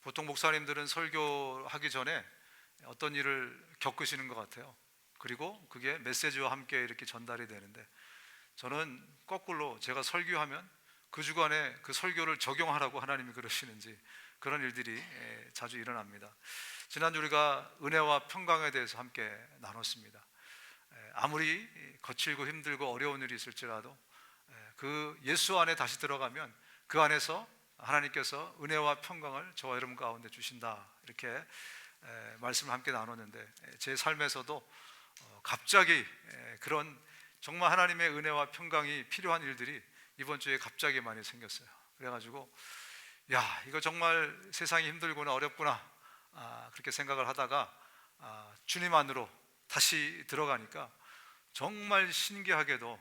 보통 목사님들은 설교하기 전에 어떤 일을 겪으시는 것 같아요. 그리고 그게 메시지와 함께 이렇게 전달이 되는데, 저는 거꾸로 제가 설교하면 그 주간에 그 설교를 적용하라고 하나님이 그러시는지 그런 일들이 자주 일어납니다. 지난주 우리가 은혜와 평강에 대해서 함께 나눴습니다. 아무리 거칠고 힘들고 어려운 일이 있을지라도 그 예수 안에 다시 들어가면 그 안에서 하나님께서 은혜와 평강을 저와 여러분 가운데 주신다, 이렇게 말씀을 함께 나눴는데, 제 삶에서도 갑자기 그런 정말 하나님의 은혜와 평강이 필요한 일들이 이번 주에 갑자기 많이 생겼어요. 그래가지고 야, 이거 정말 세상이 힘들구나, 어렵구나, 그렇게 생각을 하다가 주님 안으로 다시 들어가니까 정말 신기하게도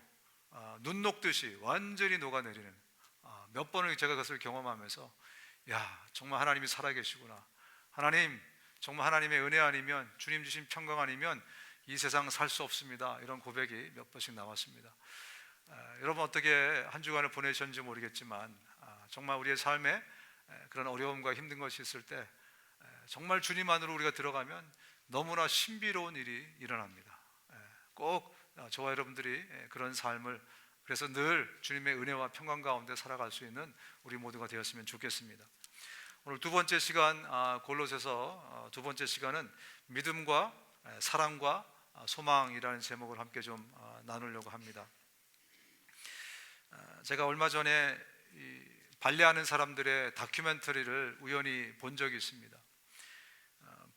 눈 녹듯이 완전히 녹아내리는, 몇 번을 제가 그것을 경험하면서 야, 정말 하나님이 살아계시구나, 하나님 정말 하나님의 은혜 아니면, 주님 주신 평강 아니면 이 세상 살 수 없습니다, 이런 고백이 몇 번씩 나왔습니다. 여러분 어떻게 한 주간을 보내셨는지 모르겠지만 정말 우리의 삶에 그런 어려움과 힘든 것이 있을 때 정말 주님 안으로 우리가 들어가면 너무나 신비로운 일이 일어납니다. 꼭 저와 여러분들이 그런 삶을, 그래서 늘 주님의 은혜와 평강 가운데 살아갈 수 있는 우리 모두가 되었으면 좋겠습니다. 오늘 두 번째 시간, 골로새서 두 번째 시간은 믿음과 사랑과 소망이라는 제목을 함께 좀 나누려고 합니다. 제가 얼마 전에 발레하는 사람들의 다큐멘터리를 우연히 본 적이 있습니다.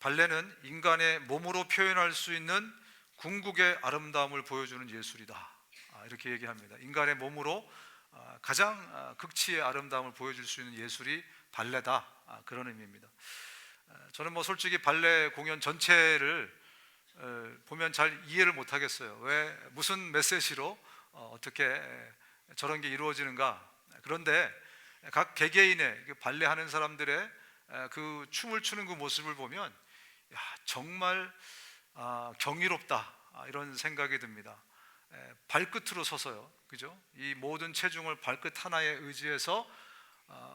발레는 인간의 몸으로 표현할 수 있는 궁극의 아름다움을 보여주는 예술이다, 이렇게 얘기합니다. 인간의 몸으로 가장 극치의 아름다움을 보여줄 수 있는 예술이 발레다, 그런 의미입니다. 저는 솔직히 발레 공연 전체를 보면 잘 이해를 못 하겠어요. 왜, 무슨 메시지로 어떻게 저런 게 이루어지는가. 그런데 각 개개인의 발레하는 사람들의 그 춤을 추는 그 모습을 보면 야, 정말 경이롭다, 이런 생각이 듭니다. 발끝으로 서서요, 그죠? 이 모든 체중을 발끝 하나에 의지해서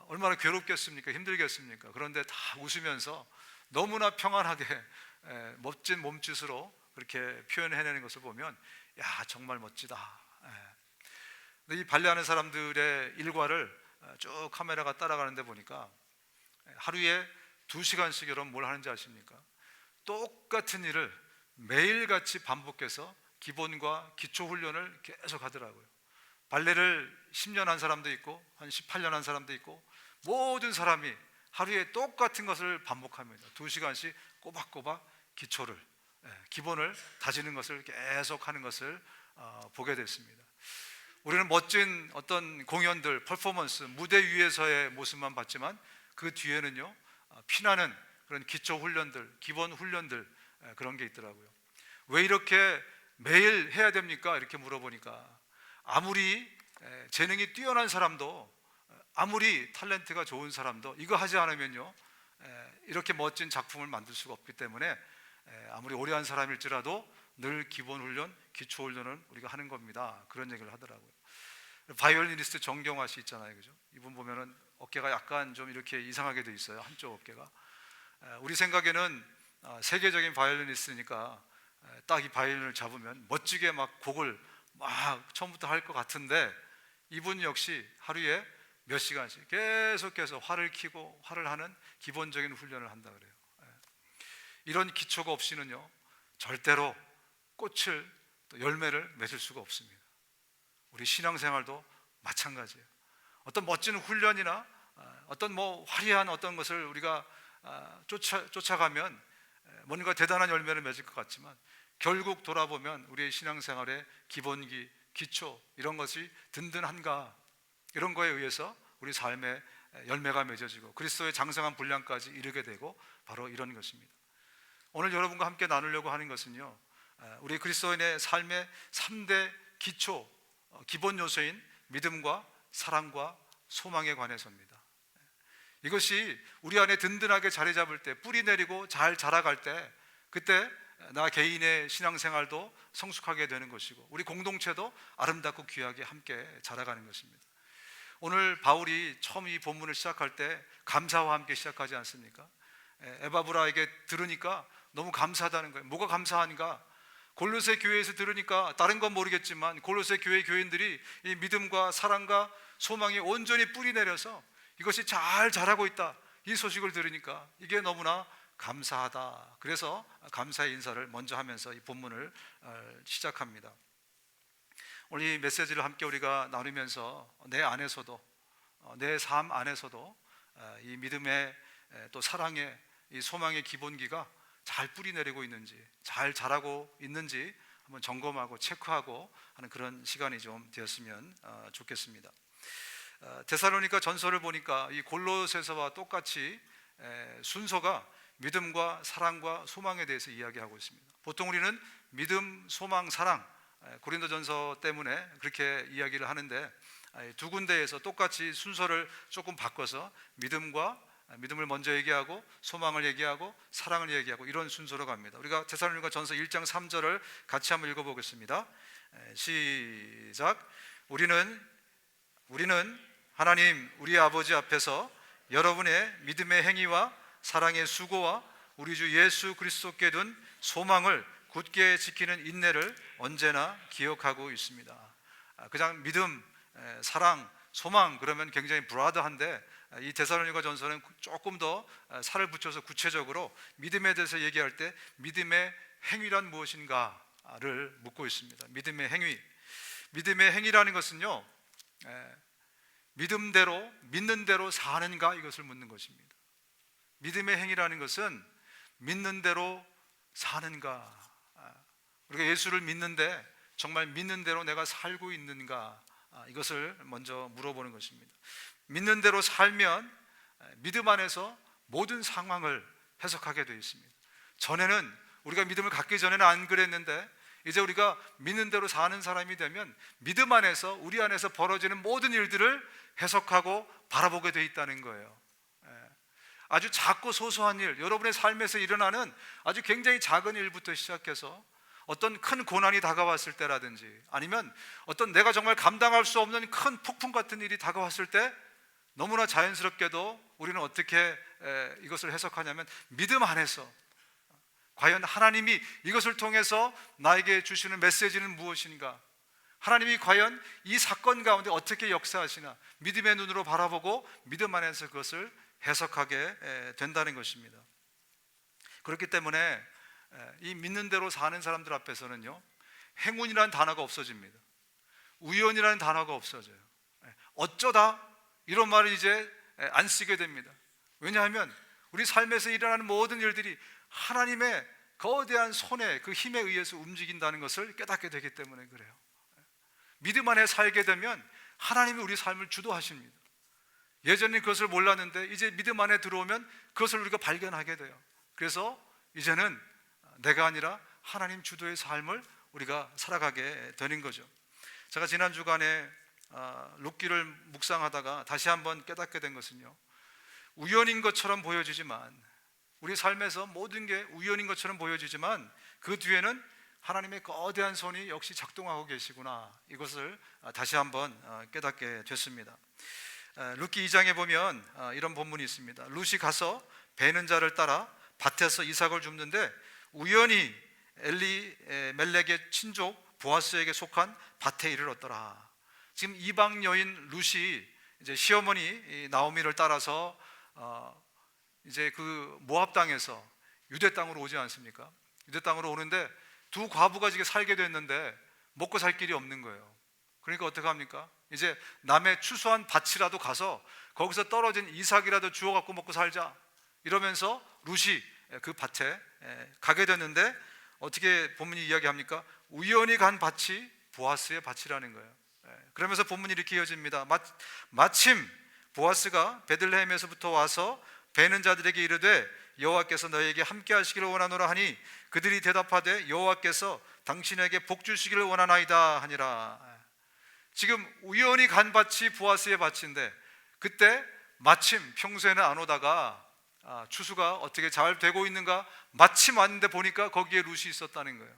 얼마나 괴롭겠습니까? 힘들겠습니까? 그런데 다 웃으면서 너무나 평안하게 멋진 몸짓으로 그렇게 표현해내는 것을 보면 야, 정말 멋지다. 근데 이 발레하는 사람들의 일과를 쭉 카메라가 따라가는데 보니까 하루에 2시간씩 여러분 뭘 하는지 아십니까? 똑같은 일을 매일같이 반복해서 기본과 기초 훈련을 계속 하더라고요. 발레를 10년 한 사람도 있고 한 18년 한 사람도 있고, 모든 사람이 하루에 똑같은 것을 반복합니다. 2시간씩 꼬박꼬박 기초를, 기본을 다지는 것을 계속 하는 것을 보게 됐습니다. 우리는 멋진 어떤 공연들, 퍼포먼스, 무대 위에서의 모습만 봤지만 그 뒤에는요, 피나는 그런 기초 훈련들, 기본 훈련들, 그런 게 있더라고요. 왜 이렇게 매일 해야 됩니까? 이렇게 물어보니까 아무리 재능이 뛰어난 사람도, 아무리 탤런트가 좋은 사람도 이거 하지 않으면요, 이렇게 멋진 작품을 만들 수가 없기 때문에 아무리 오래 한 사람일지라도 늘 기본 훈련, 기초 훈련을 우리가 하는 겁니다, 그런 얘기를 하더라고요. 바이올리니스트 정경화 씨 있잖아요, 그죠? 이분 보면은 어깨가 약간 좀 이렇게 이상하게 돼 있어요, 한쪽 어깨가. 우리 생각에는 세계적인 바이올리니스트니까 딱 이 바이올린을 잡으면 멋지게 막 곡을 막 처음부터 할 것 같은데, 이분 역시 하루에 몇 시간씩 계속해서 활을 켜고 활을 하는 기본적인 훈련을 한다 그래요. 이런 기초가 없이는요, 절대로 꽃을, 또 열매를 맺을 수가 없습니다. 우리 신앙생활도 마찬가지예요. 어떤 멋진 훈련이나 어떤 화려한 어떤 것을 우리가 쫓아가면 뭔가 대단한 열매를 맺을 것 같지만, 결국 돌아보면 우리의 신앙생활의 기본기, 기초, 이런 것이 든든한가, 이런 거에 의해서 우리 삶의 열매가 맺어지고 그리스도의 장성한 분량까지 이르게 되고, 바로 이런 것입니다. 오늘 여러분과 함께 나누려고 하는 것은요, 우리 그리스도인의 삶의 3대 기초, 기본 요소인 믿음과 사랑과 소망에 관해서입니다. 이것이 우리 안에 든든하게 자리 잡을 때, 뿌리 내리고 잘 자라갈 때, 그때 나 개인의 신앙생활도 성숙하게 되는 것이고 우리 공동체도 아름답고 귀하게 함께 자라가는 것입니다. 오늘 바울이 처음 이 본문을 시작할 때 감사와 함께 시작하지 않습니까? 에바브라에게 들으니까 너무 감사하다는 거예요. 뭐가 감사한가? 골로새 교회에서 들으니까 다른 건 모르겠지만 골로새 교회 교인들이 이 믿음과 사랑과 소망이 온전히 뿌리 내려서 이것이 잘 자라고 있다, 이 소식을 들으니까 이게 너무나 감사하다. 그래서 감사의 인사를 먼저 하면서 이 본문을 시작합니다. 오늘 이 메시지를 함께 우리가 나누면서 내 안에서도, 내 삶 안에서도 이 믿음의 또 사랑의 이 소망의 기본기가 잘 뿌리 내리고 있는지, 잘 자라고 있는지 한번 점검하고 체크하고 하는 그런 시간이 좀 되었으면 좋겠습니다. 데살로니가 전서를 보니까 이 골로새서와 똑같이 순서가 믿음과 사랑과 소망에 대해서 이야기하고 있습니다. 보통 우리는 믿음, 소망, 사랑, 고린도전서 때문에 그렇게 이야기를 하는데 두 군데에서 똑같이 순서를 조금 바꿔서 믿음을 먼저 얘기하고 소망을 얘기하고 사랑을 얘기하고 이런 순서로 갑니다. 우리가 데살로니가 전서 1장 3절을 같이 한번 읽어보겠습니다. 시작. 우리는 하나님 우리 아버지 앞에서 여러분의 믿음의 행위와 사랑의 수고와 우리 주 예수 그리스도께 둔 소망을 굳게 지키는 인내를 언제나 기억하고 있습니다. 그냥 믿음, 사랑, 소망 그러면 굉장히 브라드한데 이 데살로니가 전서는 조금 더 살을 붙여서 구체적으로 믿음에 대해서 얘기할 때 믿음의 행위란 무엇인가를 묻고 있습니다. 믿음의 행위라는 것은요, 믿는 대로 사는가, 이것을 묻는 것입니다. 믿음의 행위라는 것은 믿는 대로 사는가, 우리가 예수를 믿는데 정말 믿는 대로 내가 살고 있는가, 이것을 먼저 물어보는 것입니다. 믿는 대로 살면 믿음 안에서 모든 상황을 해석하게 되어 있습니다. 전에는 우리가 믿음을 갖기 전에는 안 그랬는데 이제 우리가 믿는 대로 사는 사람이 되면 믿음 안에서 우리 안에서 벌어지는 모든 일들을 해석하고 바라보게 되어 있다는 거예요. 아주 작고 소소한 일, 여러분의 삶에서 일어나는 아주 굉장히 작은 일부터 시작해서 어떤 큰 고난이 다가왔을 때라든지 아니면 어떤 내가 정말 감당할 수 없는 큰 폭풍 같은 일이 다가왔을 때 너무나 자연스럽게도 우리는 어떻게 이것을 해석하냐면 믿음 안에서 과연 하나님이 이것을 통해서 나에게 주시는 메시지는 무엇인가, 하나님이 과연 이 사건 가운데 어떻게 역사하시나 믿음의 눈으로 바라보고 믿음 안에서 그것을 해석하게 된다는 것입니다. 그렇기 때문에 이 믿는 대로 사는 사람들 앞에서는요, 행운이라는 단어가 없어집니다. 우연이라는 단어가 없어져요. 어쩌다 이런 말을 이제 안 쓰게 됩니다. 왜냐하면 우리 삶에서 일어나는 모든 일들이 하나님의 거대한 손에 그 힘에 의해서 움직인다는 것을 깨닫게 되기 때문에 그래요. 믿음 안에 살게 되면 하나님이 우리 삶을 주도하십니다. 예전에 그것을 몰랐는데 이제 믿음 안에 들어오면 그것을 우리가 발견하게 돼요. 그래서 이제는 내가 아니라 하나님 주도의 삶을 우리가 살아가게 되는 거죠. 제가 지난 주간에 룻기를 묵상하다가 다시 한번 깨닫게 된 것은요, 우연인 것처럼 보여지지만, 우리 삶에서 모든 게 우연인 것처럼 보여지지만 그 뒤에는 하나님의 거대한 손이 역시 작동하고 계시구나, 이것을 다시 한번 깨닫게 됐습니다. 룻기 2장에 보면 이런 본문이 있습니다. 룻이 가서 베는 자를 따라 밭에서 이삭을 줍는데 우연히 엘리멜렉의 친족 보아스에게 속한 밭에 이르렀더라. 지금 이방 여인 룻이 이제 시어머니 나오미를 따라서 이제 그 모압 땅에서 유대 땅으로 오지 않습니까? 유대 땅으로 오는데 두 과부가 지금 살게 됐는데 먹고 살 길이 없는 거예요. 그러니까 어떻게 합니까? 이제 남의 추수한 밭이라도 가서 거기서 떨어진 이삭이라도 주워 갖고 먹고 살자, 이러면서 룻이 그 밭에 가게 됐는데 어떻게 본문이 이야기합니까? 우연히 간 밭이 보아스의 밭이라는 거예요. 그러면서 본문이 이렇게 이어집니다. 마침 보아스가 베들레헴에서부터 와서 베는 자들에게 이르되 여호와께서 너희에게 함께 하시기를 원하노라 하니 그들이 대답하되 여호와께서 당신에게 복 주시기를 원하나이다 하니라. 지금 우연히 간 밭이 보아스의 밭인데 그때 마침 평소에는 안 오다가 추수가 어떻게 잘 되고 있는가 마침 왔는데 보니까 거기에 룻이 있었다는 거예요.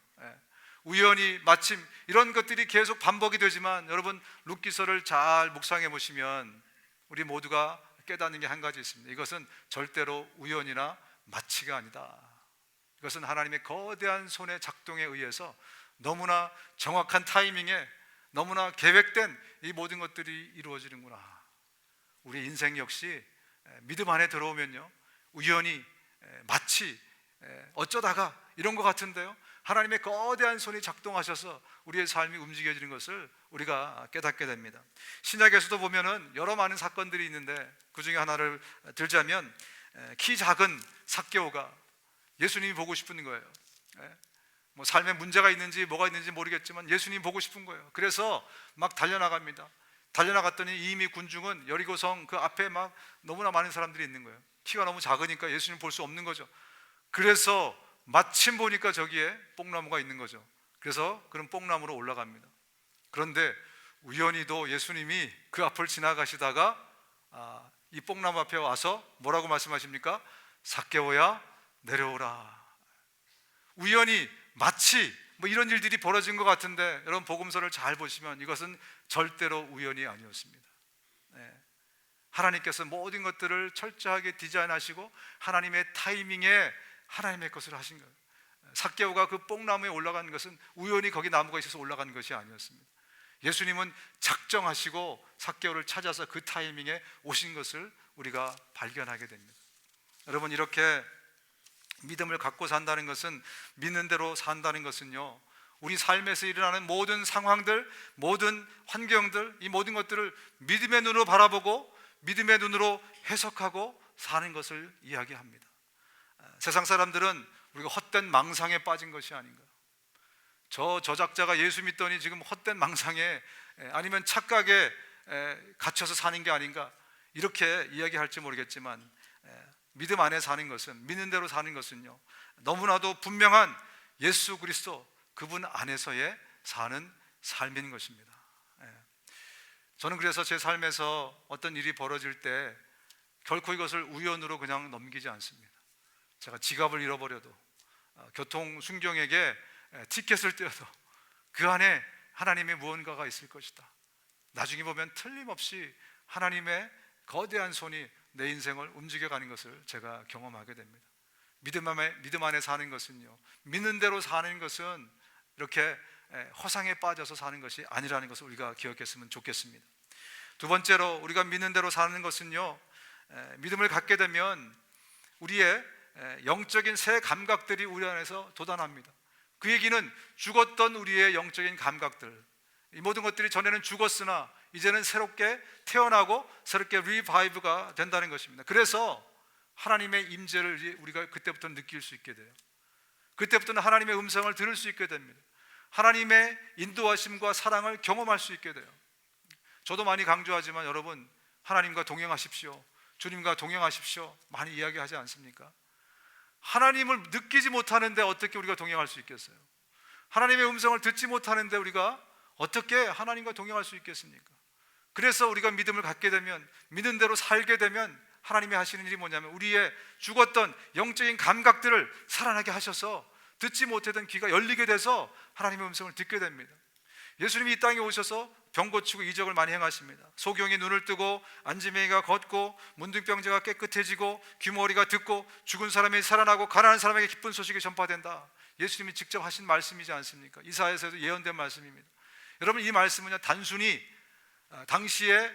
우연히, 마침 이런 것들이 계속 반복이 되지만 여러분 룻기서를 잘 묵상해 보시면 우리 모두가 깨닫는 게 한 가지 있습니다. 이것은 절대로 우연이나 마치가 아니다. 이것은 하나님의 거대한 손의 작동에 의해서 너무나 정확한 타이밍에 너무나 계획된 이 모든 것들이 이루어지는구나. 우리 인생 역시 믿음 안에 들어오면요, 우연히, 마치, 어쩌다가 이런 것 같은데요, 하나님의 거대한 손이 작동하셔서 우리의 삶이 움직여지는 것을 우리가 깨닫게 됩니다. 신약에서도 보면은 여러 많은 사건들이 있는데 그 중에 하나를 들자면 키 작은 삭개오가 예수님이 보고 싶은 거예요. 뭐 삶에 문제가 있는지 뭐가 있는지 모르겠지만 예수님이 보고 싶은 거예요. 그래서 막 달려나갑니다. 달려나갔더니 이미 군중은 여리고성 그 앞에 막 너무나 많은 사람들이 있는 거예요. 키가 너무 작으니까 예수님 볼 수 없는 거죠. 그래서 마침 보니까 저기에 뽕나무가 있는 거죠. 그래서 그런 뽕나무로 올라갑니다. 그런데 우연히도 예수님이 그 앞을 지나가시다가 이 뽕나무 앞에 와서 뭐라고 말씀하십니까? 삭개오야 내려오라. 우연히, 마치 뭐 이런 일들이 벌어진 것 같은데 여러분 복음서를 잘 보시면 이것은 절대로 우연이 아니었습니다. 하나님께서 모든 것들을 철저하게 디자인하시고 하나님의 타이밍에 하나님의 것을 하신 거예요. 삭개오가 그 뽕나무에 올라간 것은 우연히 거기 나무가 있어서 올라간 것이 아니었습니다. 예수님은 작정하시고 삭개오를 찾아서 그 타이밍에 오신 것을 우리가 발견하게 됩니다. 여러분, 이렇게 믿음을 갖고 산다는 것은, 믿는 대로 산다는 것은요, 우리 삶에서 일어나는 모든 상황들, 모든 환경들, 이 모든 것들을 믿음의 눈으로 바라보고 믿음의 눈으로 해석하고 사는 것을 이야기합니다. 세상 사람들은 우리가 헛된 망상에 빠진 것이 아닌가, 저 저작자가 예수 믿더니 지금 헛된 망상에 아니면 착각에 갇혀서 사는 게 아닌가, 이렇게 이야기할지 모르겠지만 믿음 안에 사는 것은, 믿는 대로 사는 것은요, 너무나도 분명한 예수 그리스도 그분 안에서의 사는 삶인 것입니다. 저는 그래서 제 삶에서 어떤 일이 벌어질 때 결코 이것을 우연으로 그냥 넘기지 않습니다. 제가 지갑을 잃어버려도, 교통 순경에게 티켓을 떼어도 그 안에 하나님의 무언가가 있을 것이다. 나중에 보면 틀림없이 하나님의 거대한 손이 내 인생을 움직여가는 것을 제가 경험하게 됩니다. 믿음 안에 사는 것은요, 믿는 대로 사는 것은 이렇게 허상에 빠져서 사는 것이 아니라는 것을 우리가 기억했으면 좋겠습니다. 두 번째로 우리가 믿는 대로 사는 것은요, 믿음을 갖게 되면 우리의 영적인 새 감각들이 우리 안에서 돋아납니다. 그 얘기는 죽었던 우리의 영적인 감각들, 이 모든 것들이 전에는 죽었으나 이제는 새롭게 태어나고 새롭게 리바이브가 된다는 것입니다. 그래서 하나님의 임재를 우리가 그때부터 느낄 수 있게 돼요. 그때부터는 하나님의 음성을 들을 수 있게 됩니다. 하나님의 인도하심과 사랑을 경험할 수 있게 돼요. 저도 많이 강조하지만 여러분, 하나님과 동행하십시오, 주님과 동행하십시오, 많이 이야기하지 않습니까? 하나님을 느끼지 못하는데 어떻게 우리가 동행할 수 있겠어요? 하나님의 음성을 듣지 못하는데 우리가 어떻게 하나님과 동행할 수 있겠습니까? 그래서 우리가 믿음을 갖게 되면, 믿는 대로 살게 되면 하나님이 하시는 일이 뭐냐면 우리의 죽었던 영적인 감각들을 살아나게 하셔서 듣지 못하던 귀가 열리게 돼서 하나님의 음성을 듣게 됩니다. 예수님이 이 땅에 오셔서 병 고치고 이적을 많이 행하십니다. 소경이 눈을 뜨고 안지맹이가 걷고 문둥병자가 깨끗해지고 귀머리가 듣고 죽은 사람이 살아나고 가난한 사람에게 기쁜 소식이 전파된다. 예수님이 직접 하신 말씀이지 않습니까? 이사야서에도 예언된 말씀입니다. 여러분, 이 말씀은 단순히 당시에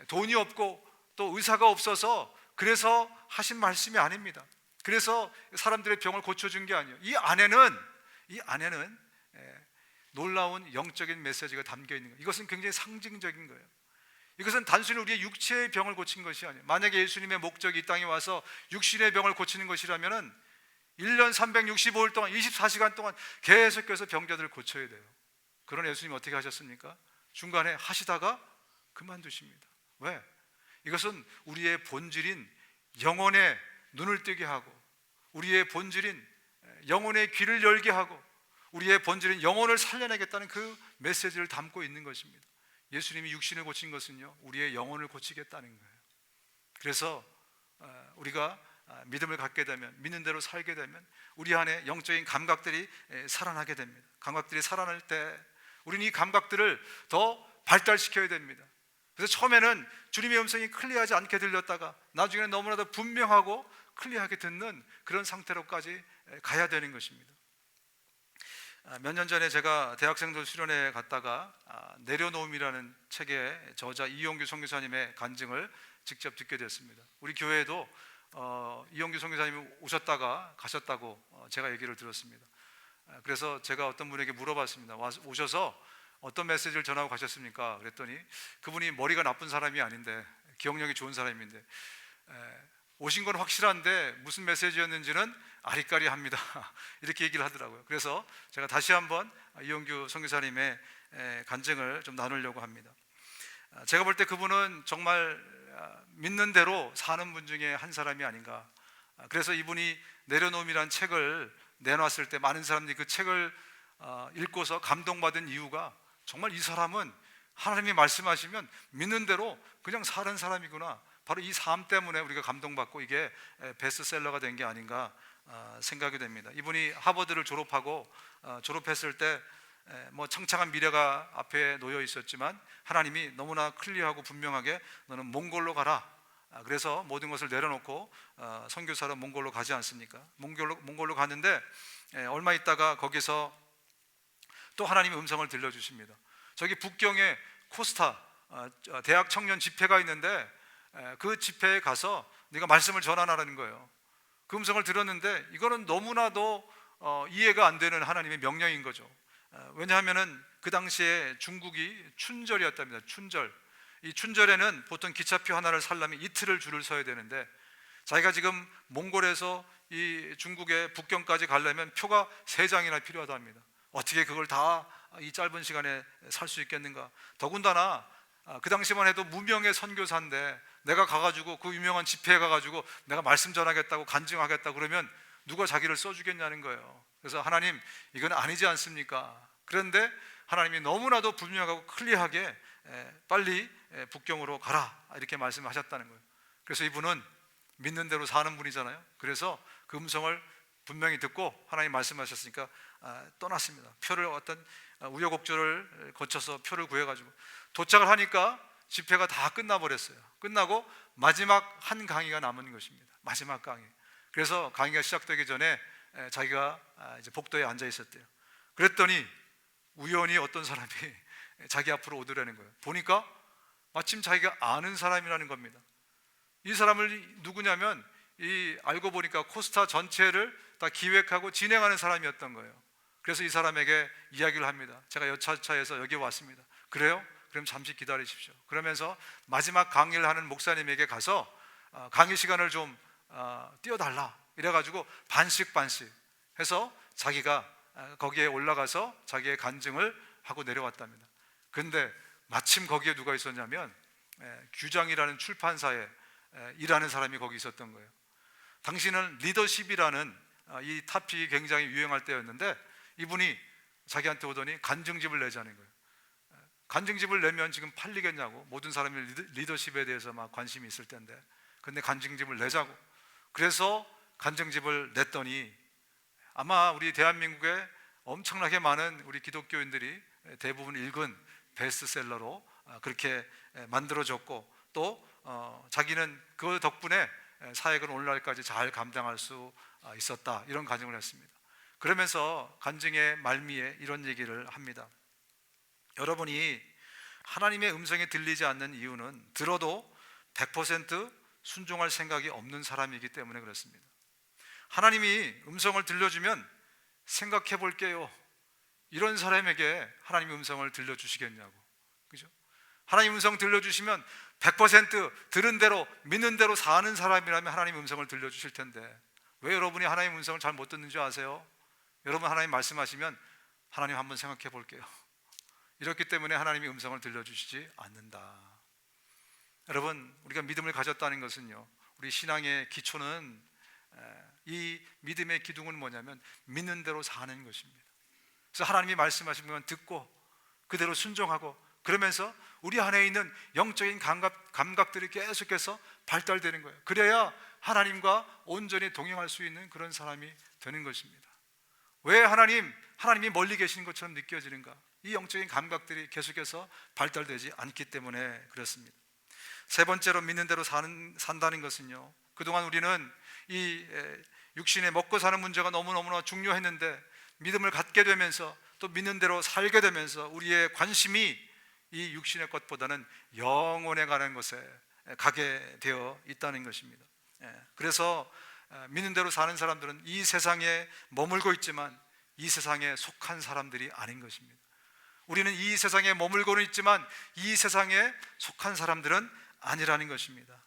돈이 없고 또 의사가 없어서 그래서 하신 말씀이 아닙니다. 그래서 사람들의 병을 고쳐준 게 아니에요. 이 안에는 놀라운 영적인 메시지가 담겨 있는 거예요. 이것은 굉장히 상징적인 거예요. 이것은 단순히 우리의 육체의 병을 고친 것이 아니에요. 만약에 예수님의 목적이 이 땅에 와서 육신의 병을 고치는 것이라면 1년 365일 동안 24시간 동안 계속해서 병자들을 고쳐야 돼요. 그런 예수님이 어떻게 하셨습니까? 중간에 하시다가 그만두십니다. 왜? 이것은 우리의 본질인 영혼의 눈을 뜨게 하고, 우리의 본질인 영혼의 귀를 열게 하고, 우리의 본질인 영혼을 살려내겠다는 그 메시지를 담고 있는 것입니다. 예수님이 육신을 고친 것은요, 우리의 영혼을 고치겠다는 거예요. 그래서 우리가 믿음을 갖게 되면, 믿는 대로 살게 되면 우리 안에 영적인 감각들이 살아나게 됩니다. 감각들이 살아날 때 우리는 이 감각들을 더 발달시켜야 됩니다. 그래서 처음에는 주님의 음성이 클리어하지 않게 들렸다가 나중에는 너무나도 분명하고 클리어하게 듣는 그런 상태로까지 가야 되는 것입니다. 몇 년 전에 제가 대학생들 수련회에 갔다가 내려놓음이라는 책의 저자 이용규 선교사님의 간증을 직접 듣게 됐습니다. 우리 교회에도 이용규 선교사님이 오셨다가 가셨다고 제가 얘기를 들었습니다. 그래서 제가 어떤 분에게 물어봤습니다. 오셔서 어떤 메시지를 전하고 가셨습니까? 그랬더니 그분이 머리가 나쁜 사람이 아닌데 기억력이 좋은 사람인데 오신 건 확실한데 무슨 메시지였는지는 아리까리합니다. 이렇게 얘기를 하더라고요. 그래서 제가 다시 한번 이용규 선교사님의 간증을 좀 나누려고 합니다. 제가 볼 때 그분은 정말 믿는 대로 사는 분 중에 한 사람이 아닌가. 그래서 이분이 내려놓음이라는 책을 내놨을 때 많은 사람들이 그 책을 읽고서 감동받은 이유가 정말 이 사람은 하나님이 말씀하시면 믿는 대로 그냥 사는 사람이구나. 바로 이 삶 때문에 우리가 감동받고 이게 베스트셀러가 된 게 아닌가 생각이 됩니다. 이분이 하버드를 졸업했을 때 뭐 창창한 미래가 앞에 놓여 있었지만 하나님이 너무나 클리어하고 분명하게 너는 몽골로 가라. 그래서 모든 것을 내려놓고 선교사로 몽골로 가지 않습니까? 몽골로 갔는데 얼마 있다가 거기서 또 하나님의 음성을 들려주십니다. 저기 북경에 코스타 대학 청년 집회가 있는데 그 집회에 가서 네가 말씀을 전하라는 거예요. 그 음성을 들었는데 이거는 너무나도 이해가 안 되는 하나님의 명령인 거죠. 왜냐하면은 그 당시에 중국이 춘절이었답니다. 춘절. 이 춘절에는 보통 기차표 하나를 살려면 이틀을 줄을 서야 되는데 자기가 지금 몽골에서 이 중국의 북경까지 가려면 표가 3장이나 필요하답니다. 어떻게 그걸 다 이 짧은 시간에 살 수 있겠는가? 더군다나 그 당시만 해도 무명의 선교사인데 내가 가가지고 그 유명한 집회에 가가지고 내가 말씀 전하겠다고 간증하겠다 그러면 누가 자기를 써주겠냐는 거예요. 그래서 하나님 이건 아니지 않습니까? 그런데 하나님이 너무나도 분명하고 클리어하게 빨리 북경으로 가라 이렇게 말씀하셨다는 거예요. 그래서 이분은 믿는 대로 사는 분이잖아요. 그래서 그 음성을 분명히 듣고 하나님 말씀하셨으니까 떠났습니다. 표를 어떤 우여곡절을 거쳐서 표를 구해가지고 도착을 하니까 집회가 다 끝나버렸어요. 끝나고 마지막 한 강의가 남은 것입니다. 마지막 강의. 그래서 강의가 시작되기 전에 자기가 이제 복도에 앉아 있었대요. 그랬더니 우연히 어떤 사람이 자기 앞으로 오더라는 거예요. 보니까 마침 자기가 아는 사람이라는 겁니다. 이 사람을 누구냐면 알고 보니까 코스타 전체를 다 기획하고 진행하는 사람이었던 거예요. 그래서 이 사람에게 이야기를 합니다. 제가 여차차에서 여기 왔습니다. 그래요? 그럼 잠시 기다리십시오. 그러면서 마지막 강의를 하는 목사님에게 가서 강의 시간을 좀 띄워달라 이래가지고 반씩 해서 자기가 거기에 올라가서 자기의 간증을 하고 내려왔답니다. 근데 마침 거기에 누가 있었냐면 규장이라는 출판사에 일하는 사람이 거기 있었던 거예요. 당시는 리더십이라는 이 탑픽이 굉장히 유행할 때였는데 이분이 자기한테 오더니 간증집을 내자는 거예요. 간증집을 내면 지금 팔리겠냐고. 모든 사람이 리더십에 대해서 막 관심이 있을 텐데 근데 간증집을 내자고. 그래서 간증집을 냈더니 아마 우리 대한민국에 엄청나게 많은 우리 기독교인들이 대부분 읽은 베스트셀러로 그렇게 만들어졌고 또 자기는 그 덕분에 사역을 오늘날까지 잘 감당할 수 있었다 이런 간증을 했습니다. 그러면서 간증의 말미에 이런 얘기를 합니다. 여러분이 하나님의 음성이 들리지 않는 이유는 들어도 100% 순종할 생각이 없는 사람이기 때문에 그렇습니다. 하나님이 음성을 들려주면 생각해 볼게요. 이런 사람에게 하나님의 음성을 들려주시겠냐고. 그죠? 하나님 음성 들려주시면 100% 들은 대로 믿는 대로 사는 사람이라면 하나님 음성을 들려주실 텐데 왜 여러분이 하나님 음성을 잘 못 듣는 줄 아세요? 여러분 하나님 말씀하시면 하나님 한번 생각해 볼게요. 이렇기 때문에 하나님이 음성을 들려주시지 않는다. 여러분 우리가 믿음을 가졌다는 것은요 우리 신앙의 기초는 이 믿음의 기둥은 뭐냐면 믿는 대로 사는 것입니다. 그래서 하나님이 말씀하시면 듣고 그대로 순종하고 그러면서 우리 안에 있는 영적인 감각들이 계속해서 발달되는 거예요. 그래야 하나님과 온전히 동행할 수 있는 그런 사람이 되는 것입니다. 왜 하나님이 멀리 계시는 것처럼 느껴지는가? 이 영적인 감각들이 계속해서 발달되지 않기 때문에 그렇습니다. 세 번째로 믿는 대로 산다는 것은요, 그동안 우리는 이 육신의 먹고 사는 문제가 너무너무나 중요했는데 믿음을 갖게 되면서 또 믿는 대로 살게 되면서 우리의 관심이 이 육신의 것보다는 영혼에 관한 것에 가게 되어 있다는 것입니다. 그래서 믿는 대로 사는 사람들은 이 세상에 머물고 있지만 이 세상에 속한 사람들이 아닌 것입니다. 우리는 이 세상에 머물고는 있지만 이 세상에 속한 사람들은 아니라는 것입니다.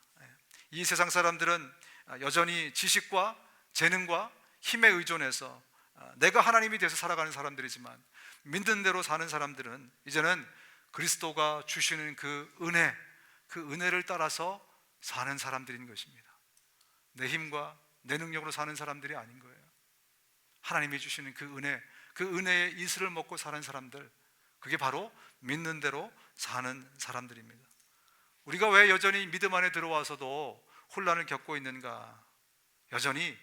이 세상 사람들은 여전히 지식과 재능과 힘에 의존해서 내가 하나님이 돼서 살아가는 사람들이지만 믿는 대로 사는 사람들은 이제는 그리스도가 주시는 그 은혜를 따라서 사는 사람들인 것입니다. 내 힘과 내 능력으로 사는 사람들이 아닌 거예요. 하나님이 주시는 그 은혜의 이슬을 먹고 사는 사람들, 그게 바로 믿는 대로 사는 사람들입니다. 우리가 왜 여전히 믿음 안에 들어와서도 혼란을 겪고 있는가? 여전히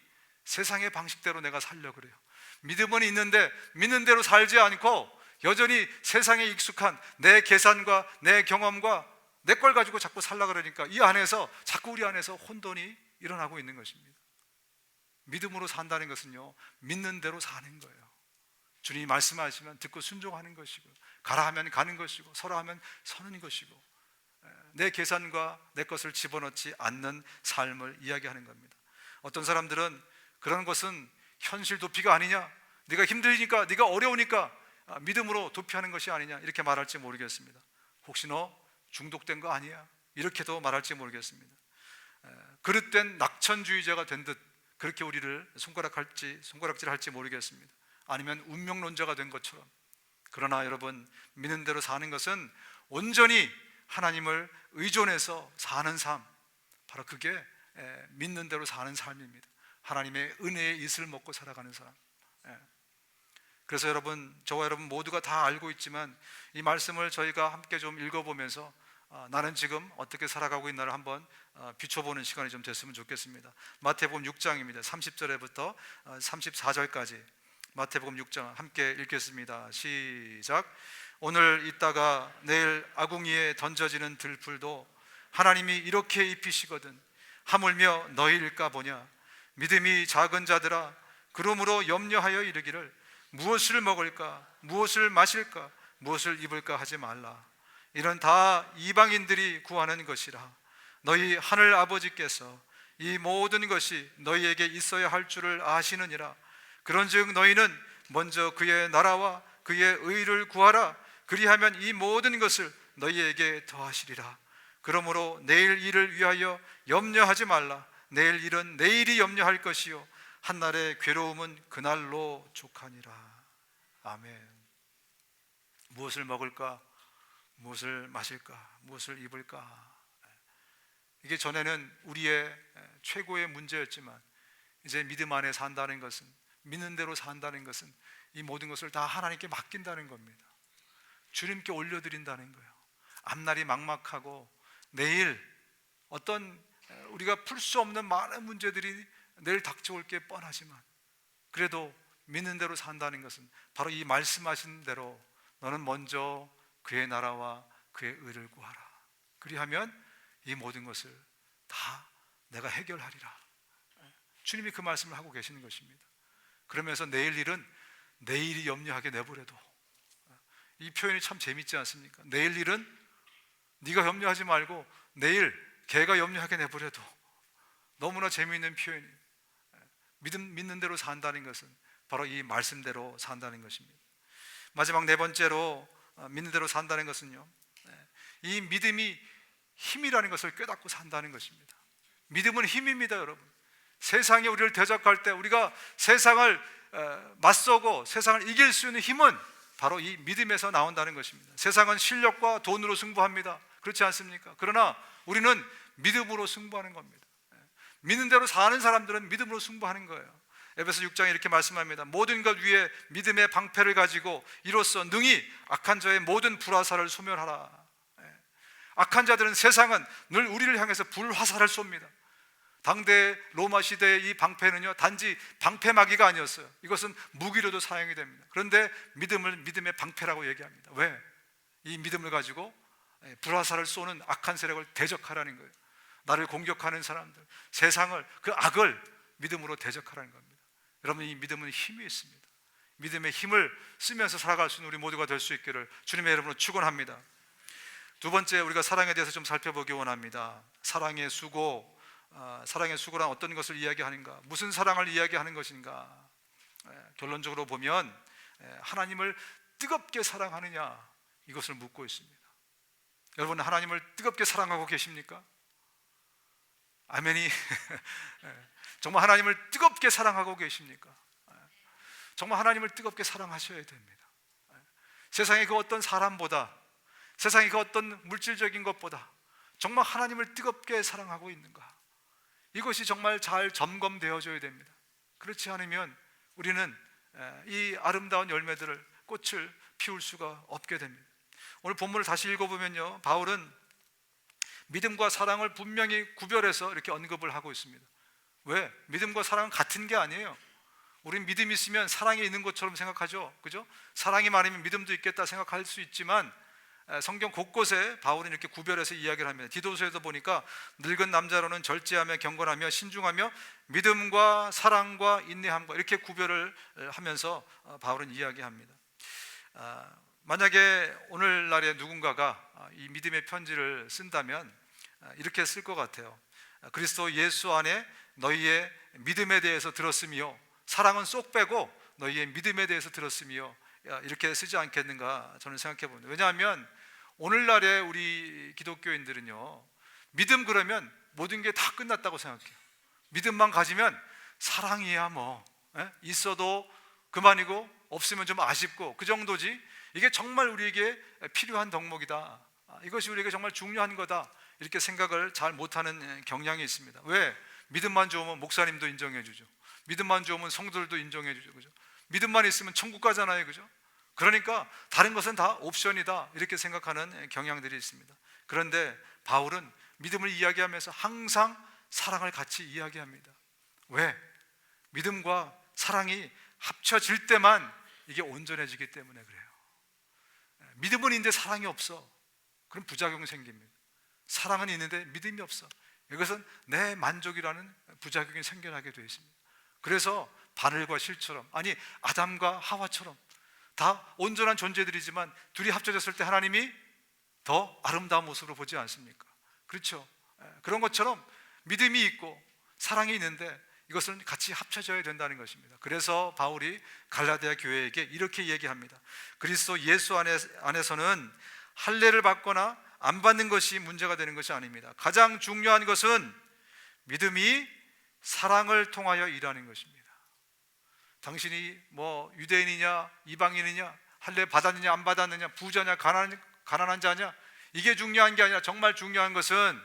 세상의 방식대로 내가 살려고 그래요. 믿음은 있는데 믿는 대로 살지 않고 여전히 세상에 익숙한 내 계산과 내 경험과 내 걸 가지고 자꾸 살려고 그러니까 이 안에서 자꾸 우리 안에서 혼돈이 일어나고 있는 것입니다. 믿음으로 산다는 것은요, 믿는 대로 사는 거예요. 주님이 말씀하시면 듣고 순종하는 것이고, 가라 하면 가는 것이고, 서라 하면 서는 것이고, 내 계산과 내 것을 집어넣지 않는 삶을 이야기하는 겁니다. 어떤 사람들은 그런 것은 현실 도피가 아니냐, 네가 힘들니까, 네가 어려우니까 믿음으로 도피하는 것이 아니냐, 이렇게 말할지 모르겠습니다. 혹시 너 중독된 거 아니야? 이렇게도 말할지 모르겠습니다. 그릇된 낙천주의자가 된 듯 그렇게 우리를 손가락질할지 모르겠습니다. 아니면 운명론자가 된 것처럼. 그러나 여러분, 믿는 대로 사는 것은 온전히 하나님을 의존해서 사는 삶, 바로 그게 믿는 대로 사는 삶입니다. 하나님의 은혜의 이슬을 먹고 살아가는 사람. 그래서 여러분, 저와 여러분 모두가 다 알고 있지만 이 말씀을 저희가 함께 좀 읽어보면서 나는 지금 어떻게 살아가고 있나를 한번 비춰보는 시간이 좀 됐으면 좋겠습니다. 마태복음 6장입니다. 30절부터 34절까지 마태복음 6장 함께 읽겠습니다. 시작. 오늘 있다가 내일 아궁이에 던져지는 들풀도 하나님이 이렇게 입히시거든 하물며 너희일까 보냐. 믿음이 작은 자들아, 그러므로 염려하여 이르기를 무엇을 먹을까, 무엇을 마실까, 무엇을 입을까 하지 말라. 이는 다 이방인들이 구하는 것이라. 너희 하늘 아버지께서 이 모든 것이 너희에게 있어야 할 줄을 아시느니라. 그런즉 너희는 먼저 그의 나라와 그의 의를 구하라. 그리하면 이 모든 것을 너희에게 더하시리라. 그러므로 내일 일을 위하여 염려하지 말라. 내일 일은 내일이 염려할 것이요 한날의 괴로움은 그날로 족하니라. 아멘. 무엇을 먹을까, 무엇을 마실까, 무엇을 입을까, 이게 전에는 우리의 최고의 문제였지만 이제 믿음 안에 산다는 것은, 믿는 대로 산다는 것은 이 모든 것을 다 하나님께 맡긴다는 겁니다. 주님께 올려드린다는 거예요. 앞날이 막막하고 내일 어떤 우리가 풀 수 없는 많은 문제들이 내일 닥쳐올 게 뻔하지만 그래도 믿는 대로 산다는 것은 바로 이 말씀하신 대로 너는 먼저 그의 나라와 그의 의를 구하라. 그리하면 이 모든 것을 다 내가 해결하리라. 주님이 그 말씀을 하고 계시는 것입니다. 그러면서 내일 일은 내일이 염려하게 내버려둬. 이 표현이 참 재밌지 않습니까? 내일 일은 네가 염려하지 말고 내일 걔가 염려하게 내버려둬. 너무나 재미있는 표현이에요. 믿는 대로 산다는 것은 바로 이 말씀대로 산다는 것입니다. 마지막 네 번째로 믿는 대로 산다는 것은요, 이 믿음이 힘이라는 것을 깨닫고 산다는 것입니다. 믿음은 힘입니다, 여러분. 세상이 우리를 대적할 때 우리가 세상을 맞서고 세상을 이길 수 있는 힘은 바로 이 믿음에서 나온다는 것입니다. 세상은 실력과 돈으로 승부합니다. 그렇지 않습니까? 그러나 우리는 믿음으로 승부하는 겁니다. 믿는 대로 사는 사람들은 믿음으로 승부하는 거예요. 에베소 6장에 이렇게 말씀합니다. 모든 것 위에 믿음의 방패를 가지고 이로써 능히 악한 자의 모든 불화살을 소멸하라. 악한 자들은, 세상은 늘 우리를 향해서 불화살을 쏩니다. 당대 로마 시대의 이 방패는요, 단지 방패막이가 아니었어요. 이것은 무기로도 사용이 됩니다. 그런데 믿음을 믿음의 방패라고 얘기합니다. 왜? 이 믿음을 가지고 불화살을 쏘는 악한 세력을 대적하라는 거예요. 나를 공격하는 사람들, 세상을, 그 악을 믿음으로 대적하라는 겁니다. 여러분, 이 믿음은 힘이 있습니다. 믿음의 힘을 쓰면서 살아갈 수 있는 우리 모두가 될 수 있기를 주님의 이름으로 축원합니다. 두 번째, 우리가 사랑에 대해서 좀 살펴보기 원합니다. 사랑의 수고, 사랑의 수고란 어떤 것을 이야기하는가? 무슨 사랑을 이야기하는 것인가? 결론적으로 보면 하나님을 뜨겁게 사랑하느냐, 이것을 묻고 있습니다. 여러분, 하나님을 뜨겁게 사랑하고 계십니까? 아멘이 정말 하나님을 뜨겁게 사랑하고 계십니까? 정말 하나님을 뜨겁게 사랑하셔야 됩니다. 세상의 그 어떤 사람보다, 세상의 그 어떤 물질적인 것보다 정말 하나님을 뜨겁게 사랑하고 있는가? 이것이 정말 잘 점검되어져야 됩니다. 그렇지 않으면 우리는 이 아름다운 열매들을, 꽃을 피울 수가 없게 됩니다. 오늘 본문을 다시 읽어보면요, 바울은 믿음과 사랑을 분명히 구별해서 이렇게 언급을 하고 있습니다. 왜? 믿음과 사랑은 같은 게 아니에요. 우린 믿음이 있으면 사랑이 있는 것처럼 생각하죠, 그죠? 사랑이 많으면 믿음도 있겠다 생각할 수 있지만 성경 곳곳에 바울은 이렇게 구별해서 이야기를 합니다. 디도서에도 보니까 늙은 남자로는 절제하며 경건하며 신중하며 믿음과 사랑과 인내함과 이렇게 구별을 하면서 바울은 이야기합니다. 만약에 오늘날에 누군가가 이 믿음의 편지를 쓴다면 이렇게 쓸 것 같아요. 그리스도 예수 안에 너희의 믿음에 대해서 들었으며 사랑은 쏙 빼고 너희의 믿음에 대해서 들었으며, 이렇게 쓰지 않겠는가 저는 생각해 봅니다. 왜냐하면 오늘날의 우리 기독교인들은요, 믿음 그러면 모든 게 다 끝났다고 생각해요. 믿음만 가지면 사랑이야 뭐 있어도 그만이고 없으면 좀 아쉽고 그 정도지, 이게 정말 우리에게 필요한 덕목이다, 이것이 우리에게 정말 중요한 거다, 이렇게 생각을 잘 못하는 경향이 있습니다. 왜? 믿음만 좋으면 목사님도 인정해 주죠. 믿음만 좋으면 성도들도 인정해 주죠, 그죠? 믿음만 있으면 천국 가잖아요, 그죠? 그러니까 다른 것은 다 옵션이다, 이렇게 생각하는 경향들이 있습니다. 그런데 바울은 믿음을 이야기하면서 항상 사랑을 같이 이야기합니다. 왜? 믿음과 사랑이 합쳐질 때만 이게 온전해지기 때문에 그래요. 믿음은 있는데 사랑이 없어, 그럼 부작용이 생깁니다. 사랑은 있는데 믿음이 없어, 이것은 내 만족이라는 부작용이 생겨나게 되어 있습니다. 그래서 바늘과 실처럼, 아니 아담과 하와처럼 다 온전한 존재들이지만 둘이 합쳐졌을 때 하나님이 더 아름다운 모습으로 보지 않습니까? 그렇죠? 그런 것처럼 믿음이 있고 사랑이 있는데 이것은 같이 합쳐져야 된다는 것입니다. 그래서 바울이 갈라디아 교회에게 이렇게 얘기합니다. 그리스도 예수 안에서는 할례를 받거나 안 받는 것이 문제가 되는 것이 아닙니다. 가장 중요한 것은 믿음이 사랑을 통하여 일하는 것입니다. 당신이 뭐 유대인이냐 이방인이냐, 할례 받았느냐 안 받았느냐, 부자냐 가난한 자냐, 이게 중요한 게 아니라 정말 중요한 것은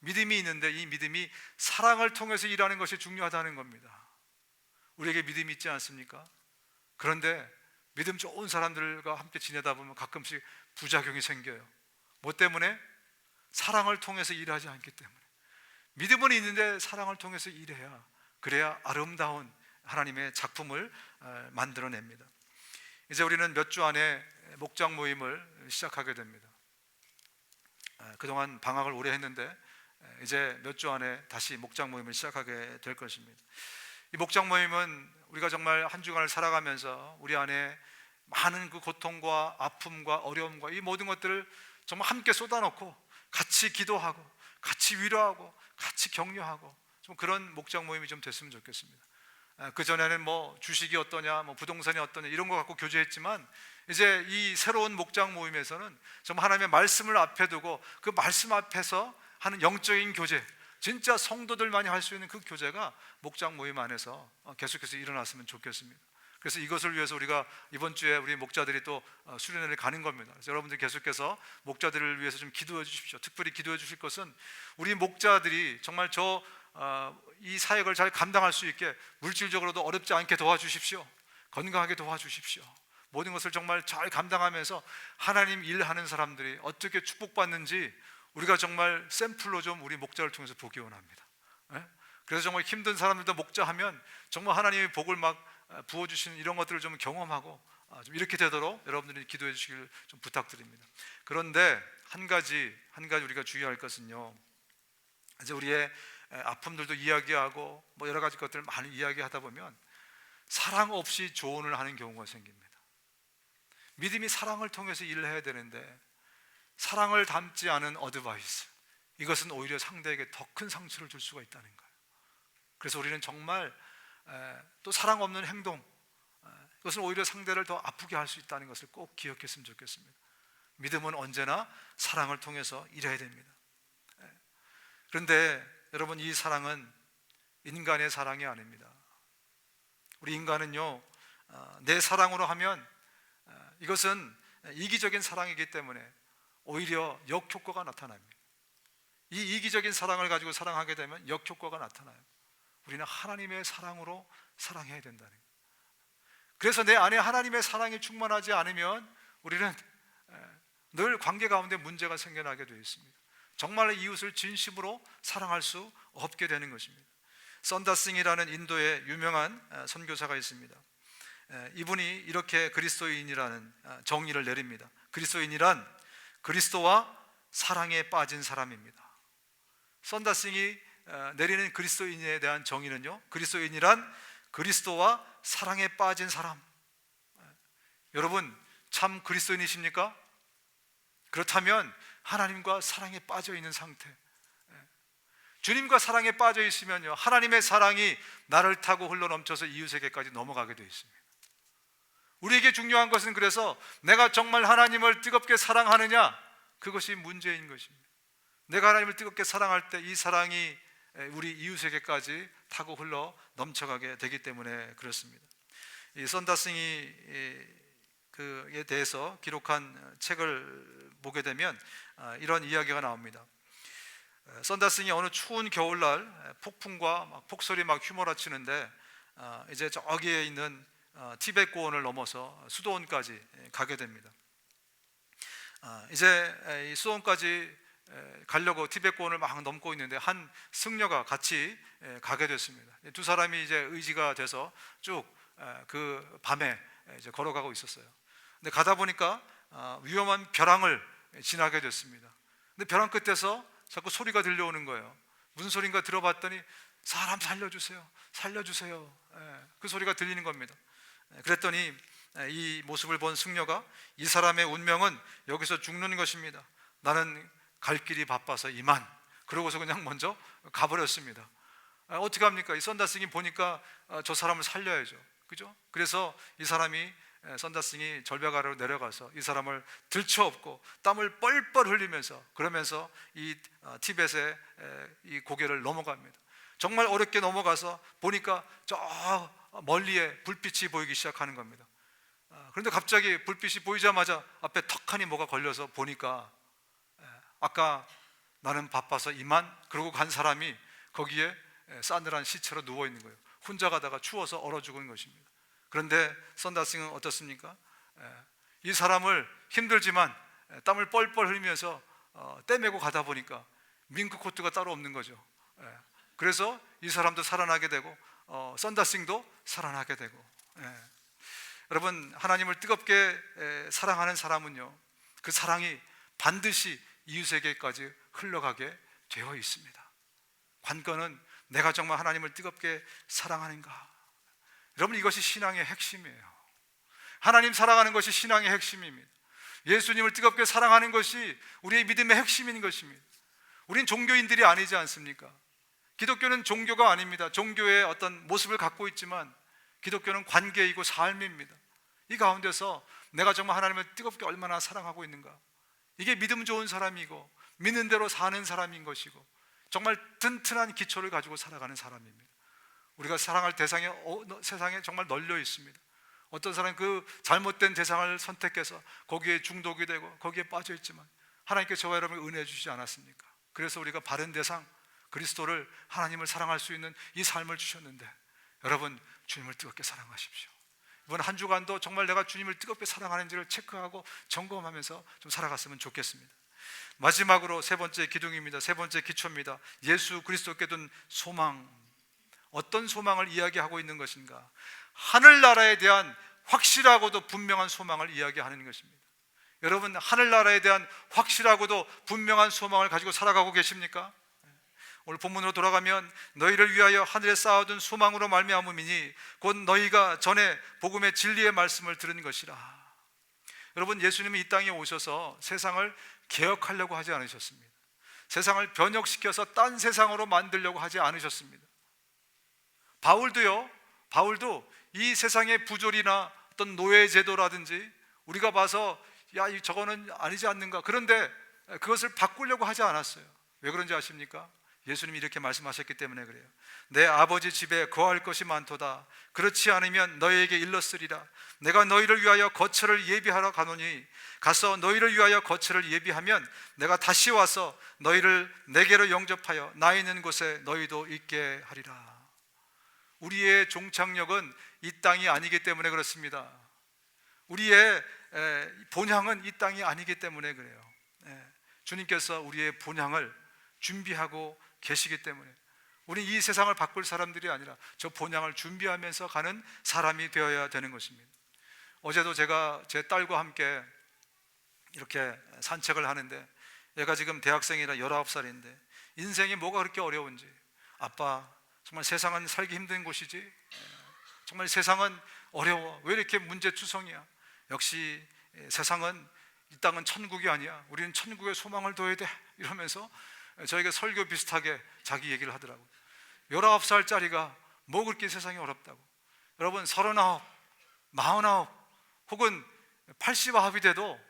믿음이 있는데 이 믿음이 사랑을 통해서 일하는 것이 중요하다는 겁니다. 우리에게 믿음이 있지 않습니까? 그런데 믿음 좋은 사람들과 함께 지내다 보면 가끔씩 부작용이 생겨요. 뭐 때문에? 사랑을 통해서 일하지 않기 때문에. 믿음은 있는데 사랑을 통해서 일해야, 그래야 아름다운 하나님의 작품을 만들어냅니다. 이제 우리는 몇 주 안에 목장 모임을 시작하게 됩니다. 그동안 방학을 오래 했는데 이제 몇 주 안에 다시 목장 모임을 시작하게 될 것입니다. 이 목장 모임은 우리가 정말 한 주간을 살아가면서 우리 안에 많은 그 고통과 아픔과 어려움과 이 모든 것들을 정말 함께 쏟아놓고 같이 기도하고 같이 위로하고 같이 격려하고 좀 그런 목장 모임이 좀 됐으면 좋겠습니다. 그전에는 뭐 주식이 어떠냐, 뭐 부동산이 어떠냐 이런 거 갖고 교제했지만 이제 이 새로운 목장 모임에서는 정말 하나님의 말씀을 앞에 두고 그 말씀 앞에서 하는 영적인 교제, 진짜 성도들만이 할 수 있는 그 교제가 목장 모임 안에서 계속해서 일어났으면 좋겠습니다. 그래서 이것을 위해서 우리가 이번 주에 우리 목자들이 또 수련회를 가는 겁니다. 그래서 여러분들 계속해서 목자들을 위해서 좀 기도해 주십시오. 특별히 기도해 주실 것은 우리 목자들이 정말 이 사역을 잘 감당할 수 있게 물질적으로도 어렵지 않게 도와주십시오. 건강하게 도와주십시오. 모든 것을 정말 잘 감당하면서 하나님 일하는 사람들이 어떻게 축복받는지 우리가 정말 샘플로 좀 우리 목자를 통해서 보기 원합니다. 예? 그래서 정말 힘든 사람들도 목자하면 정말 하나님의 복을 막 부어주시는 이런 것들을 좀 경험하고 좀 이렇게 되도록 여러분들이 기도해 주시길 좀 부탁드립니다. 그런데 한 가지 우리가 주의할 것은요, 이제 우리의 아픔들도 이야기하고 뭐 여러 가지 것들을 많이 이야기하다 보면 사랑 없이 조언을 하는 경우가 생깁니다. 믿음이 사랑을 통해서 일을 해야 되는데 사랑을 담지 않은 어드바이스, 이것은 오히려 상대에게 더 큰 상처를 줄 수가 있다는 거예요. 그래서 우리는 정말 또 사랑 없는 행동, 이것은 오히려 상대를 더 아프게 할 수 있다는 것을 꼭 기억했으면 좋겠습니다. 믿음은 언제나 사랑을 통해서 일해야 됩니다. 그런데 여러분, 이 사랑은 인간의 사랑이 아닙니다. 우리 인간은요, 내 사랑으로 하면 이것은 이기적인 사랑이기 때문에 오히려 역효과가 나타납니다. 이 이기적인 사랑을 가지고 사랑하게 되면 역효과가 나타나요. 우리는 하나님의 사랑으로 사랑해야 된다는 거예요. 그래서 내 안에 하나님의 사랑이 충만하지 않으면 우리는 늘 관계 가운데 문제가 생겨나게 되어 있습니다. 정말 이웃을 진심으로 사랑할 수 없게 되는 것입니다. 선다싱이라는 인도의 유명한 선교사가 있습니다. 이분이 이렇게 그리스도인이라는 정의를 내립니다. 그리스도인이란 그리스도와 사랑에 빠진 사람입니다. 선다싱이 내리는 그리스도인에 대한 정의는요, 그리스도인이란 그리스도와 사랑에 빠진 사람. 여러분, 참 그리스도인이십니까? 그렇다면 하나님과 사랑에 빠져 있는 상태, 주님과 사랑에 빠져 있으면요, 하나님의 사랑이 나를 타고 흘러넘쳐서 이웃에게까지 넘어가게 되어 있습니다. 우리에게 중요한 것은 그래서 내가 정말 하나님을 뜨겁게 사랑하느냐, 그것이 문제인 것입니다. 내가 하나님을 뜨겁게 사랑할 때 이 사랑이 우리 이웃에게까지 타고 흘러 넘쳐가게 되기 때문에 그렇습니다. 이 선다싱이 그에 대해서 기록한 책을 보게 되면 이런 이야기가 나옵니다. 선다싱이 어느 추운 겨울날 폭풍과 막 폭설이 막 휘몰아치는데 이제 저기에 있는 티베트 고원을 넘어서 수도원까지 가게 됩니다. 이제 이 수도원까지 가려고 티베트 고원을 막 넘고 있는데 한 승려가 같이 가게 됐습니다. 두 사람이 이제 의지가 돼서 쭉 그 밤에 이제 걸어가고 있었어요. 근데 가다 보니까 위험한 벼랑을 지나게 됐습니다. 근데 벼랑 끝에서 자꾸 소리가 들려오는 거예요. 무슨 소리인가 들어봤더니 사람 살려주세요, 살려주세요. 그 소리가 들리는 겁니다. 그랬더니 이 모습을 본 승려가 이 사람의 운명은 여기서 죽는 것입니다. 나는 갈 길이 바빠서 이만. 그러고서 그냥 먼저 가버렸습니다. 어떻게 합니까? 이 선다싱이 보니까 저 사람을 살려야죠, 그죠? 그래서 이 사람이 선다싱이 절벽 아래로 내려가서 이 사람을 들쳐업고 땀을 뻘뻘 흘리면서 그러면서 이 티벳의 이 고개를 넘어갑니다. 정말 어렵게 넘어가서 보니까 저 멀리에 불빛이 보이기 시작하는 겁니다. 그런데 갑자기 불빛이 보이자마자 앞에 턱하니 뭐가 걸려서 보니까 아까 나는 바빠서 이만 그러고 간 사람이 거기에 싸늘한 시체로 누워 있는 거예요. 혼자 가다가 추워서 얼어 죽은 것입니다. 그런데 선다싱은 어떻습니까? 이 사람을 힘들지만 땀을 뻘뻘 흘리면서 떼매고 가다 보니까 밍크 코트가 따로 없는 거죠. 그래서 이 사람도 살아나게 되고 선다싱도 살아나게 되고. 여러분, 하나님을 뜨겁게 사랑하는 사람은요, 그 사랑이 반드시 이웃에게까지 흘러가게 되어 있습니다. 관건은 내가 정말 하나님을 뜨겁게 사랑하는가. 여러분, 이것이 신앙의 핵심이에요. 하나님 사랑하는 것이 신앙의 핵심입니다. 예수님을 뜨겁게 사랑하는 것이 우리의 믿음의 핵심인 것입니다. 우린 종교인들이 아니지 않습니까? 기독교는 종교가 아닙니다. 종교의 어떤 모습을 갖고 있지만 기독교는 관계이고 삶입니다. 이 가운데서 내가 정말 하나님을 뜨겁게 얼마나 사랑하고 있는가, 이게 믿음 좋은 사람이고 믿는 대로 사는 사람인 것이고 정말 튼튼한 기초를 가지고 살아가는 사람입니다. 우리가 사랑할 대상이 세상에 정말 널려 있습니다. 어떤 사람은 그 잘못된 대상을 선택해서 거기에 중독이 되고 거기에 빠져 있지만 하나님께 저와 여러분을 은혜해 주시지 않았습니까? 그래서 우리가 바른 대상, 그리스도를, 하나님을 사랑할 수 있는 이 삶을 주셨는데, 여러분, 주님을 뜨겁게 사랑하십시오. 이번 한 주간도 정말 내가 주님을 뜨겁게 사랑하는지를 체크하고 점검하면서 좀 살아갔으면 좋겠습니다. 마지막으로 세 번째 기둥입니다. 세 번째 기초입니다. 예수 그리스도께 둔 소망. 어떤 소망을 이야기하고 있는 것인가? 하늘나라에 대한 확실하고도 분명한 소망을 이야기하는 것입니다. 여러분, 하늘나라에 대한 확실하고도 분명한 소망을 가지고 살아가고 계십니까? 오늘 본문으로 돌아가면 너희를 위하여 하늘에 쌓아둔 소망으로 말미암음이니 곧 너희가 전에 복음의 진리의 말씀을 들은 것이라. 여러분, 예수님은 이 땅에 오셔서 세상을 개혁하려고 하지 않으셨습니다. 세상을 변혁시켜서 딴 세상으로 만들려고 하지 않으셨습니다. 바울도 이 세상의 부조리나 어떤 노예제도라든지 우리가 봐서 야, 저거는 아니지 않는가, 그런데 그것을 바꾸려고 하지 않았어요. 왜 그런지 아십니까? 예수님이 이렇게 말씀하셨기 때문에 그래요. 내 아버지 집에 거할 것이 많도다. 그렇지 않으면 너희에게 일렀으리라. 내가 너희를 위하여 거처를 예비하러 가노니 가서 너희를 위하여 거처를 예비하면 내가 다시 와서 너희를 내게로 영접하여 나 있는 곳에 너희도 있게 하리라. 우리의 종착역은 이 땅이 아니기 때문에 그렇습니다. 우리의 본향은 이 땅이 아니기 때문에 그래요. 주님께서 우리의 본향을 준비하고 계시기 때문에 우리 이 세상을 바꿀 사람들이 아니라 저 본향을 준비하면서 가는 사람이 되어야 되는 것입니다. 어제도 제가 제 딸과 함께 이렇게 산책을 하는데, 얘가 지금 대학생이라 19살인데 인생이 뭐가 그렇게 어려운지, 아빠 정말 세상은 살기 힘든 곳이지, 정말 세상은 어려워, 왜 이렇게 문제투성이야, 역시 세상은, 이 땅은 천국이 아니야, 우리는 천국에 소망을 둬야 돼, 이러면서 저에게 설교 비슷하게 자기 얘기를 하더라고요. 19살짜리가 뭐 그렇게 세상이 어렵다고. 여러분, 39, 49 혹은 89이 돼도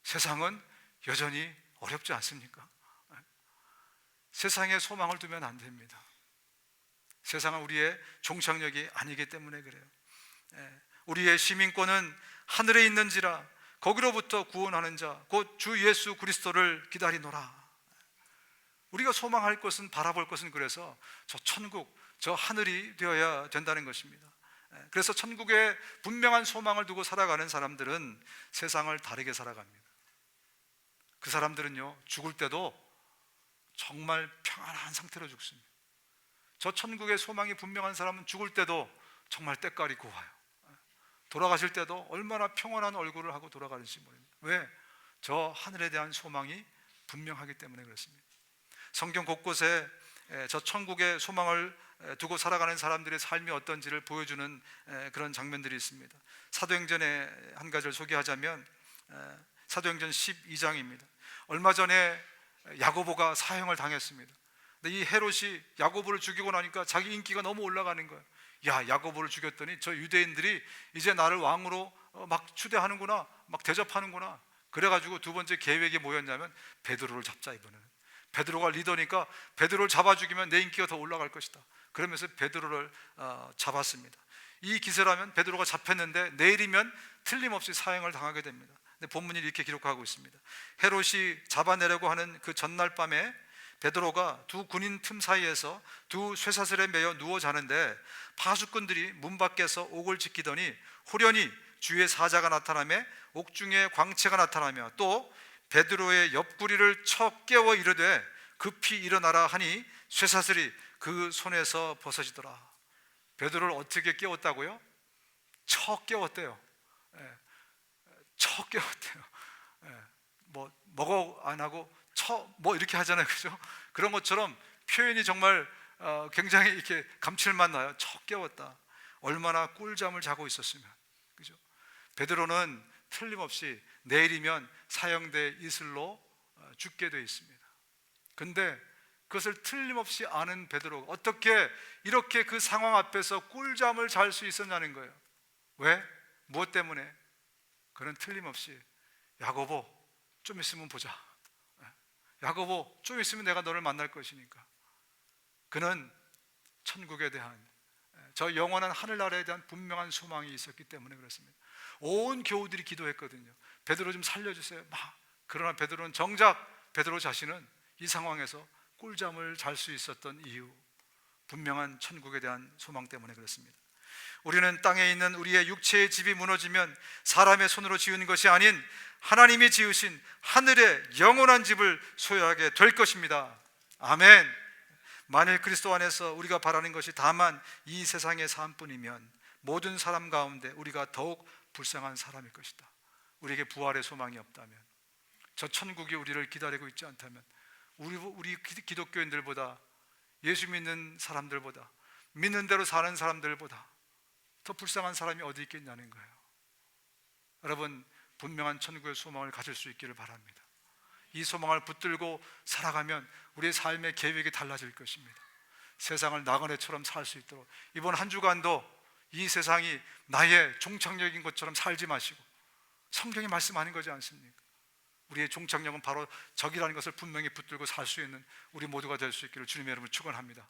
세상은 여전히 어렵지 않습니까? 세상에 소망을 두면 안 됩니다. 세상은 우리의 종착역이 아니기 때문에 그래요. 우리의 시민권은 하늘에 있는지라 거기로부터 구원하는 자 곧 주 예수 그리스도를 기다리노라. 우리가 소망할 것은, 바라볼 것은 그래서 저 천국, 저 하늘이 되어야 된다는 것입니다. 그래서 천국에 분명한 소망을 두고 살아가는 사람들은 세상을 다르게 살아갑니다. 그 사람들은요, 죽을 때도 정말 평안한 상태로 죽습니다. 저 천국의 소망이 분명한 사람은 죽을 때도 정말 때깔이 고와요. 돌아가실 때도 얼마나 평안한 얼굴을 하고 돌아가는지 모릅니다. 왜? 저 하늘에 대한 소망이 분명하기 때문에 그렇습니다. 성경 곳곳에 저 천국의 소망을 두고 살아가는 사람들의 삶이 어떤지를 보여주는 그런 장면들이 있습니다. 사도행전의 한 가지를 소개하자면 사도행전 12장입니다. 얼마 전에 야고보가 사형을 당했습니다. 근데 이 헤롯이 야고보를 죽이고 나니까 자기 인기가 너무 올라가는 거예요. 야, 야고보를 죽였더니 저 유대인들이 이제 나를 왕으로 막 추대하는구나, 막 대접하는구나. 그래가지고 두 번째 계획이 뭐였냐면 베드로를 잡자. 이번에는 베드로가 리더니까 베드로를 잡아 죽이면 내 인기가 더 올라갈 것이다. 그러면서 베드로를 잡았습니다. 이 기세라면 베드로가 잡혔는데 내일이면 틀림없이 사형을 당하게 됩니다. 근데 본문이 이렇게 기록하고 있습니다. 헤롯이 잡아내려고 하는 그 전날 밤에 베드로가 두 군인 틈 사이에서 두 쇠사슬에 매여 누워 자는데 파수꾼들이 문 밖에서 옥을 지키더니 호련히 주의 사자가 나타나며 옥중에 광채가 나타나며 또 베드로의 옆구리를 쳐 깨워 이르되 급히 일어나라 하니 쇠사슬이 그 손에서 벗어지더라. 베드로를 어떻게 깨웠다고요? 쳐 깨웠대요. 쳐 깨웠대요. 뭐 먹어 안 하고 쳐 뭐 이렇게 하잖아요, 그죠? 그런 것처럼 표현이 정말 굉장히 이렇게 감칠맛 나요. 쳐 깨웠다. 얼마나 꿀잠을 자고 있었으면, 그죠? 베드로는 틀림없이 내일이면 사형대 이슬로 죽게 되어 있습니다. 근데 그것을 틀림없이 아는 베드로가 어떻게 이렇게 그 상황 앞에서 꿀잠을 잘 수 있었냐는 거예요. 왜? 무엇 때문에? 그는 틀림없이 야고보 좀 있으면 보자. 야고보 좀 있으면 내가 너를 만날 것이니까. 그는 천국에 대한, 저 영원한 하늘나라에 대한 분명한 소망이 있었기 때문에 그렇습니다. 온 교우들이 기도했거든요. 베드로 좀 살려주세요. 그러나 베드로는 정작 베드로 자신은 이 상황에서 꿀잠을 잘 수 있었던 이유, 분명한 천국에 대한 소망 때문에 그렇습니다. 우리는 땅에 있는 우리의 육체의 집이 무너지면 사람의 손으로 지은 것이 아닌 하나님이 지으신 하늘의 영원한 집을 소유하게 될 것입니다. 아멘. 만일 그리스도 안에서 우리가 바라는 것이 다만 이 세상의 삶뿐이면 모든 사람 가운데 우리가 더욱 불쌍한 사람일 것이다. 우리에게 부활의 소망이 없다면, 저 천국이 우리를 기다리고 있지 않다면, 우리 기독교인들보다, 예수 믿는 사람들보다, 믿는 대로 사는 사람들보다 더 불쌍한 사람이 어디 있겠냐는 거예요. 여러분, 분명한 천국의 소망을 가질 수 있기를 바랍니다. 이 소망을 붙들고 살아가면 우리의 삶의 계획이 달라질 것입니다. 세상을 나그네처럼 살 수 있도록 이번 한 주간도 이 세상이 나의 종착역인 것처럼 살지 마시고, 성경이 말씀하는 거지 않습니까? 우리의 종착역은 바로 적이라는 것을 분명히 붙들고 살 수 있는 우리 모두가 될 수 있기를 주님의 이름으로 축원합니다.